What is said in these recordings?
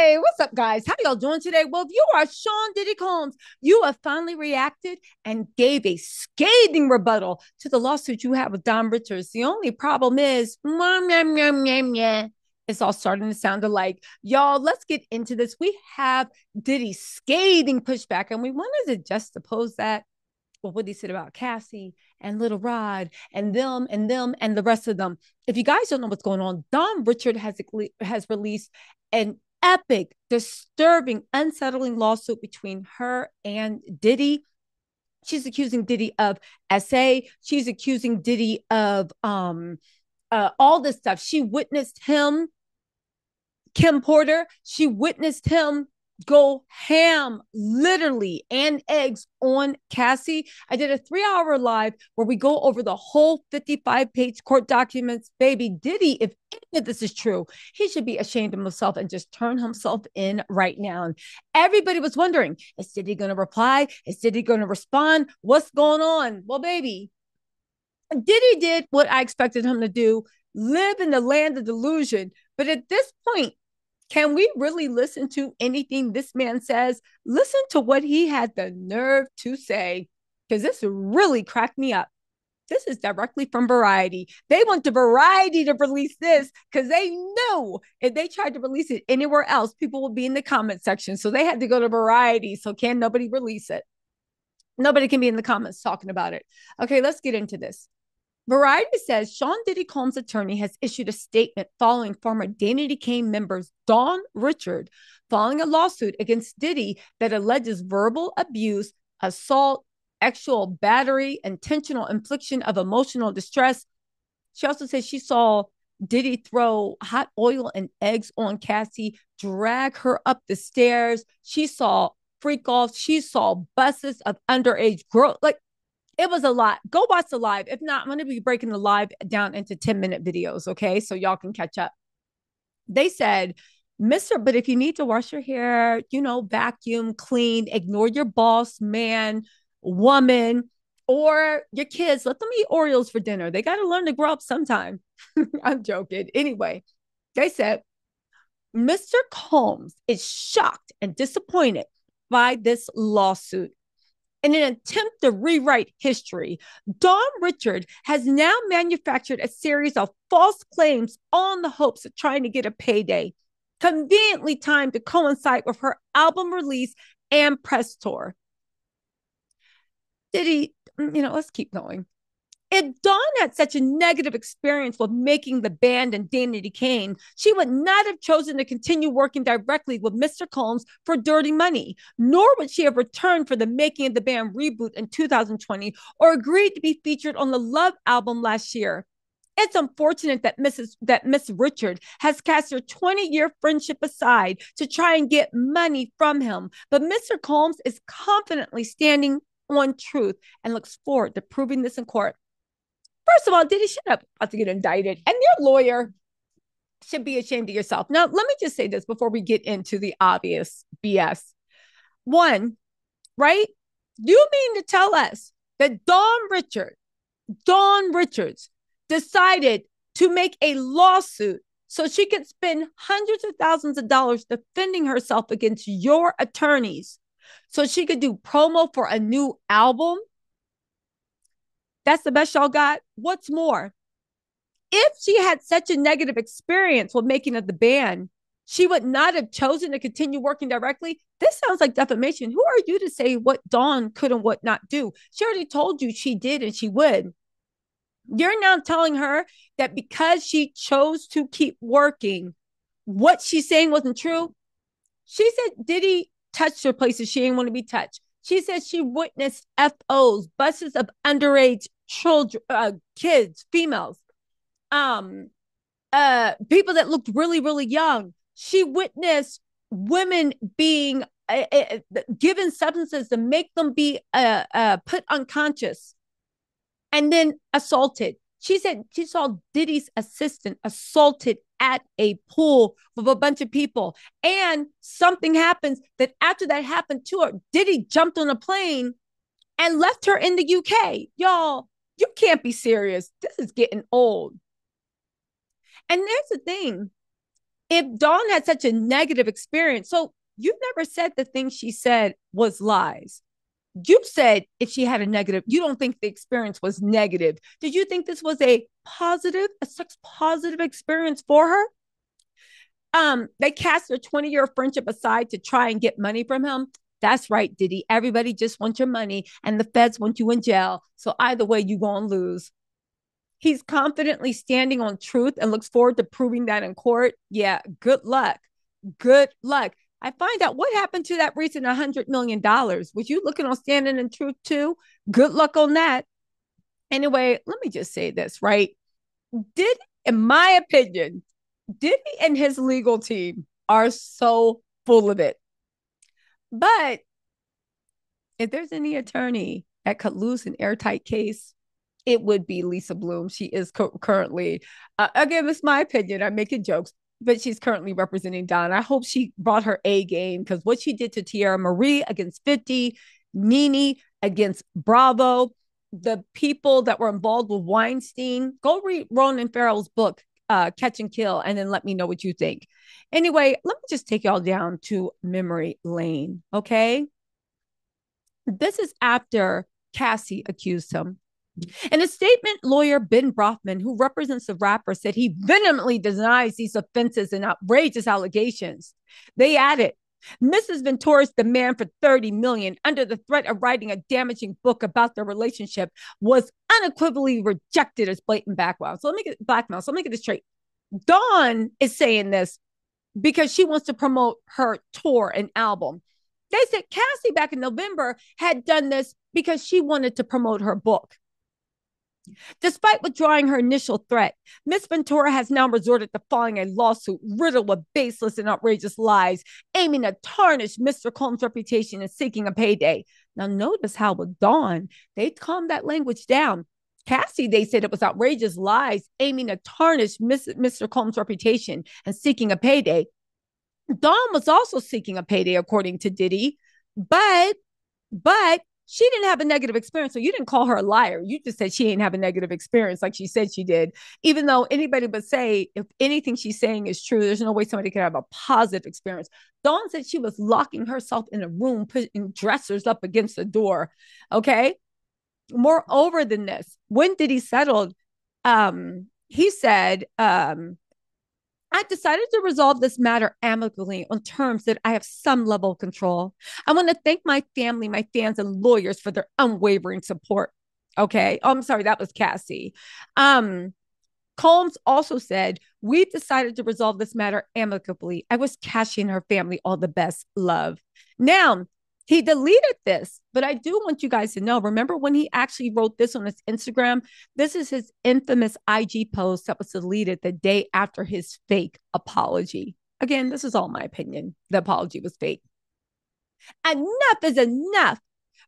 Hey, what's up, guys? How y'all doing today? Well, if you are Sean Diddy Combs, you have finally reacted and gave a scathing rebuttal to the lawsuit you have with Don Richards. The only problem is, it's all starting to sound alike. Y'all, let's get into this. We have Diddy's scathing pushback, and we wanted to just oppose that. Well, what he said about Cassie and Little Rod and them and the rest of them. If you guys don't know what's going on, Don Richard has released an epic, disturbing, unsettling lawsuit between her and Diddy. She's accusing Diddy of SA. She's accusing Diddy of all this stuff. She witnessed him, Kim Porter. She witnessed him go ham, literally, and eggs on Cassie. I did a 3-hour live where we go over the whole 55-page court documents. Baby, Diddy, if any of this is true, he should be ashamed of himself and just turn himself in right now. And everybody was wondering, is Diddy going to reply? Is Diddy going to respond? What's going on? Well, baby, Diddy did what I expected him to do, live in the land of delusion. But at this point, can we really listen to anything this man says? Listen to what he had the nerve to say, because this really cracked me up. This is directly from Variety. They want the Variety to release this because they knew if they tried to release it anywhere else, people would be in the comment section. So they had to go to Variety. So can nobody release it? Nobody can be in the comments talking about it. Okay, let's get into this. Variety says Sean Diddy Combs' attorney has issued a statement following former Danity Kane members Don Richard filing a lawsuit against Diddy that alleges verbal abuse, assault, sexual battery, intentional infliction of emotional distress. She also says she saw Diddy throw hot oil and eggs on Cassie, drag her up the stairs. She saw freak offs. She saw buses of underage girls. Like, it was a lot. Go watch the live. If not, I'm going to be breaking the live down into 10-minute videos, okay? So y'all can catch up. They said, but if you need to wash your hair, vacuum, clean, ignore your boss, man, woman, or your kids, let them eat Oreos for dinner. They got to learn to grow up sometime. I'm joking. Anyway, they said, Mr. Combs is shocked and disappointed by this lawsuit. In an attempt to rewrite history, Don Richard has now manufactured a series of false claims on the hopes of trying to get a payday, conveniently timed to coincide with her album release and press tour. Diddy, let's keep going. If Dawn had such a negative experience with making the band and Danity Kane, she would not have chosen to continue working directly with Mr. Combs for dirty money, nor would she have returned for the making of the band reboot in 2020 or agreed to be featured on the Love album last year. It's unfortunate that Miss Richard has cast her 20-year friendship aside to try and get money from him, but Mr. Combs is confidently standing on truth and looks forward to proving this in court. First of all, Diddy, shut up, about to get indicted. And your lawyer should be ashamed of yourself. Now, let me just say this before we get into the obvious BS. One, right? You mean to tell us that Dawn Richards decided to make a lawsuit so she could spend hundreds of thousands of dollars defending herself against your attorneys so she could do promo for a new album? That's the best y'all got? What's more, if she had such a negative experience with making of the band, she would not have chosen to continue working directly. This sounds like defamation. Who are you to say what Dawn could and would not do? She already told you she did and she would. You're now telling her that because she chose to keep working, what she's saying wasn't true? She said Diddy touched her places she didn't want to be touched. She said she witnessed FOs, buses of underage children, kids, females, people that looked really, really young. She witnessed women being given substances to make them be put unconscious and then assaulted. She said she saw Diddy's assistant assaulted at a pool with a bunch of people. And something happens that after that happened to her, Diddy jumped on a plane and left her in the UK. Y'all, you can't be serious. This is getting old. And there's the thing. If Dawn had such a negative experience, so you never said the thing she said was lies. You said if she had a negative, you don't think the experience was negative. Did you think this was a such positive experience for her? They cast their 20-year friendship aside to try and get money from him. That's right, Diddy. Everybody just wants your money and the feds want you in jail. So either way, you're going to lose. He's confidently standing on truth and looks forward to proving that in court. Yeah, good luck. Good luck. I find out what happened to that recent $100 million. Was you looking on standing in truth too? Good luck on that. Anyway, let me just say this, right? In my opinion, Diddy and his legal team are so full of it. But if there's any attorney that could lose an airtight case, it would be Lisa Bloom. She is currently, again, it's my opinion. I'm making jokes, but she's currently representing Don. I hope she brought her A game, because what she did to Tierra Marie against 50, Nene against Bravo, the people that were involved with Weinstein, go read Ronan Farrell's book, Catch and Kill, and then let me know what you think. Anyway, let me just take y'all down to memory lane, okay? This is after Cassie accused him. In a statement, lawyer Ben Brofman, who represents the rapper, said he vehemently denies these offenses and outrageous allegations. They added, Mrs. Ventura's demand for $30 million under the threat of writing a damaging book about their relationship was unequivocally rejected as blatant blackmail. So let me get this straight. Dawn is saying this because she wants to promote her tour and album. They said Cassie back in November had done this because she wanted to promote her book. Despite withdrawing her initial threat, Miss Ventura has now resorted to filing a lawsuit riddled with baseless and outrageous lies, aiming to tarnish Mr. Combs' reputation and seeking a payday. Now, notice how with Dawn, they calmed that language down. Cassie, they said it was outrageous lies, aiming to tarnish Mr. Combs' reputation and seeking a payday. Dawn was also seeking a payday, according to Diddy, but she didn't have a negative experience. So you didn't call her a liar. You just said she didn't have a negative experience like she said she did. Even though anybody would say if anything she's saying is true, there's no way somebody could have a positive experience. Dawn said she was locking herself in a room, putting dressers up against the door. Okay. Moreover than this, when Diddy settled, he said, I decided to resolve this matter amicably on terms that I have some level of control. I want to thank my family, my fans, and lawyers for their unwavering support. Okay. Oh, I'm sorry. That was Cassie. Combs also said, we've decided to resolve this matter amicably. I wish Cassie and her family all the best. Love. Now, he deleted this, but I do want you guys to know, remember when he actually wrote this on his Instagram? This is his infamous IG post that was deleted the day after his fake apology. Again, this is all my opinion. The apology was fake. Enough is enough.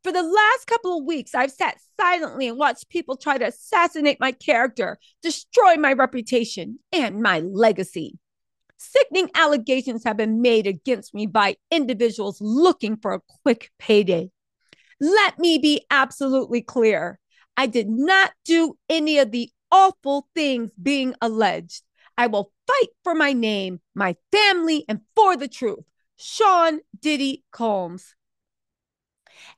For the last couple of weeks, I've sat silently and watched people try to assassinate my character, destroy my reputation and my legacy. Sickening allegations have been made against me by individuals looking for a quick payday. Let me be absolutely clear. I did not do any of the awful things being alleged. I will fight for my name, my family, and for the truth. Sean Diddy Combs.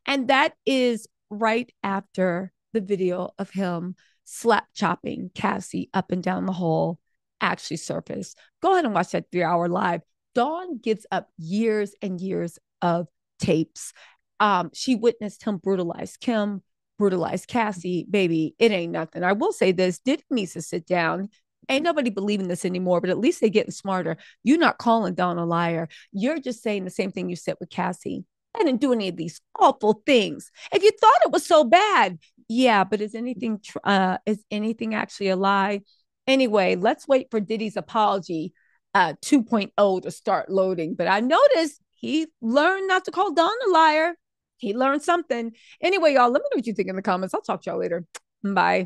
And that is right after the video of him slap chopping Cassie up and down the hall actually surfaced. Go ahead and watch that 3-hour live. Dawn gives up years and years of tapes. She witnessed him brutalize Kim, brutalize Cassie. Baby, it ain't nothing. I will say this, Diddy needs to sit down. Ain't nobody believing this anymore, but at least they're getting smarter. You're not calling Dawn a liar. You're just saying the same thing you said with Cassie. I didn't do any of these awful things. If you thought it was so bad, yeah, but is anything actually a lie? Anyway, let's wait for Diddy's apology 2.0 to start loading. But I noticed he learned not to call Dawn a liar. He learned something. Anyway, y'all, let me know what you think in the comments. I'll talk to y'all later. Bye.